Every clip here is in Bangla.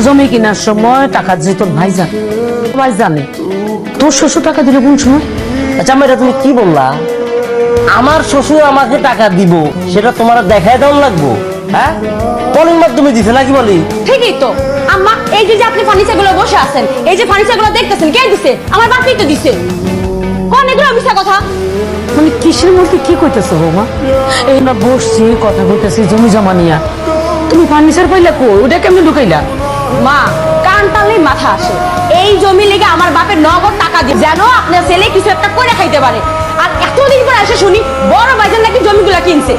জমি কেনার সময় টাকা যে তোর ভাইজান সবাই জানে, তোর শ্বশুর টাকা দিলে কোন সময়? আচ্ছা আম্মা, এটা তুমি কি বললা? আমার শ্বশুর আমাকে টাকা দিব সেটা তোমার দেখায় দেওয়ার লাগবো? হ্যাঁ, পলির মাধ্যমে দিছে নাকি বলি? ঠিকই তো আম্মা, এই যে আপনি ফার্নিচার গুলো বসে আছেন, এই যে ফার্নিচার গুলো দেখতেছেন, কে দিছে? আমার বাপই তো দিছে। কোন এগুলো মিথ্যা কথা? মানে কিসের মধ্যে কি কইতেছো বৌমা? এই না বসছি কথা কইতেছি জমি জমা নিয়া, তুমি ফার্নিচার পাইলা কই? ওটা কেমনে ঢুকাইলা? মা, কান টানলেই মাথা আসে। এই জমি লেগে আমার বাপের নগদ টাকা দিয়ে যেন আপনার ছেলে কিছু একটা করে খাইতে পারে, আর এতদিন পরে এসে শুনি বড় ভাইজান নাকি জমিগুলা কিনছে।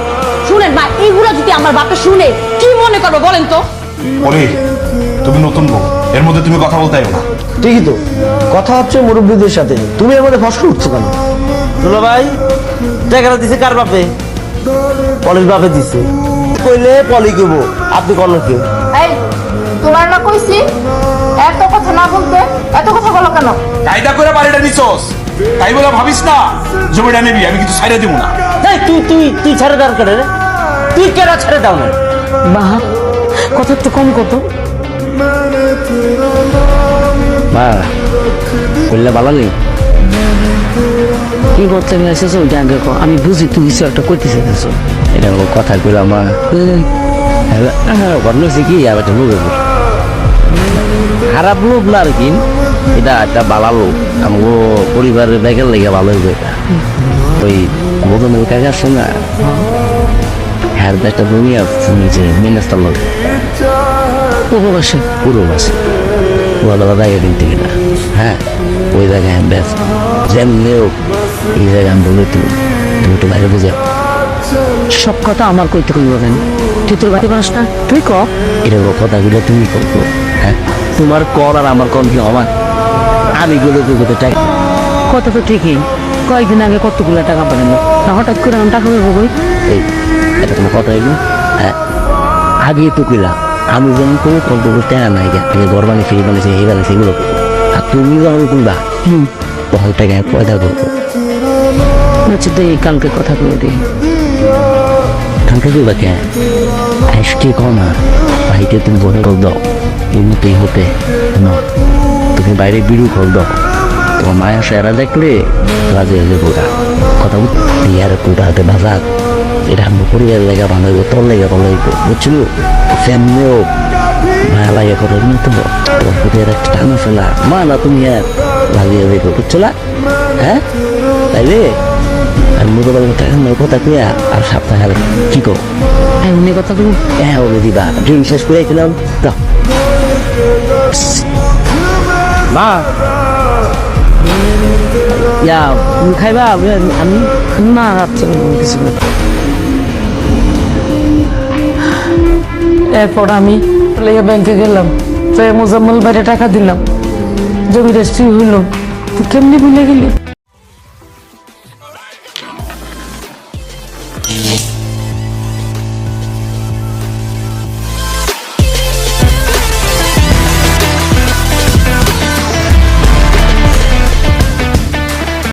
শুনেন মা, এইগুলো যদি আমার বাপে শুনে কি মনে করবো বলেন তো? পলি, তুমি নতুন বউ, এর মধ্যে তুমি কথা বলতে না। ঠিকই তো, কথা হচ্ছে মুরব্বীদের সাথে, তুমি এর মধ্যে ফসল উঠছো কেন? দুলা ভাই, টাকাটা দিছে কার বাপে? পলির বাপে দিছে। কইলে পলি কইব, আপনি কোন কে? এই তোরা না কইছি এত কথা না বলতে, এত কথা বলো কেন? কায়দা করে বাড়িটা নিছস, তাই বলে ভাবিস না জমিটা নিবি আমি কিন্তু ছাইড়া দিব না। এই তুই তুই তুই ছেড়ে দাও কেন রে? তুই কেন ছেড়ে দাও না? বাহা, কথা একটু কম কত। মা বললে ভালো নেই, কি করতে এসেছো ওইটা আগে কও। আমি বুঝি তুই কিছু একটা করতে চাইতেছো। এটা কথা কইলাম মা। ঘটনা হচ্ছে কি, আর একটা লোক খারাপ লোক না আর কি, এটা একটা ভালো লোক, আমগো পরিবারের ব্যাগের লেগে ভালো হইবে। ওই মদনের কাছে আসছে না, হ্যাঁ একটা জমি আছে নিচে মেনেস্তার লোক, উপবাসে পুরো বাসে ভালো জায়গা কিনতে কিনা। হ্যাঁ, ওই জায়গায় আমি ব্যস্ত যেমনি হোক এই জায়গায় আমি বলে তুমি তুমি একটু বাইরে বুঝে সব কথা আমার কইতে কইব কেন? তুই তোর বাড়ি পাস না, তুই ক। এরকম কথাগুলো তুমি করবো? হ্যাঁ, তোমার কর আর আমার কর কি আমার? আমি গুলো তো টাকা কথা তো ঠিকই, কয়েকদিন আগে কতগুলো টাকা পাবেন না, হঠাৎ করে আমি টাকা পাবো কই? এই এটা তোমার কথা এলো। হ্যাঁ, আগে তো কইলাম আমি যেমন কোনো কল্প করতে নাই, ঘর বানিয়ে ফিরে বানিয়েছে এই বানিয়েছে এগুলো, আর তুমি যখন করবা তখন টাকা পয়দা করবো। আচ্ছা তো এই কালকে কথা বলে দিই। কালকে করবা কে? আজকে কো না, ভাইকে তুমি বলে কল দাও এমনিতেই হতে না, তুমি বাইরে বিড়ু কল দাও, তোমার মায়া সেরা দেখলে রাজে রাজে বোকা কথা আর কোটা হাতে বাজার, এটা আমি পরিবারের লেগে বানাইব, তোর লেগে বানাইব, বুঝছিল? ফ্যামিলিও মায়া লাগে করো না, তো তোমার প্রতি একটা টানা ফেলা মা না, তুমি আর লাগিয়ে দেখো, বুঝছো না? হ্যাঁ, তাইলে আর মোটামুটি টাকা কথা কুয়া আর সপ্তাহে কি কো এমনি কথা তুমি হ্যাঁ ওকে দিবা, ড্রিঙ্ক শেষ করে দিলাম দাও। মা ইয়া তুমি খাইবা? আমি না রাত্রে কিছু না। এরপর আমি লেগে ব্যাংকে গেলাম, তো মোজাম্মল বাইরে টাকা দিলাম, জমি রেস্ট্রি হইল। তুই কেমনি ভুলে গেলি?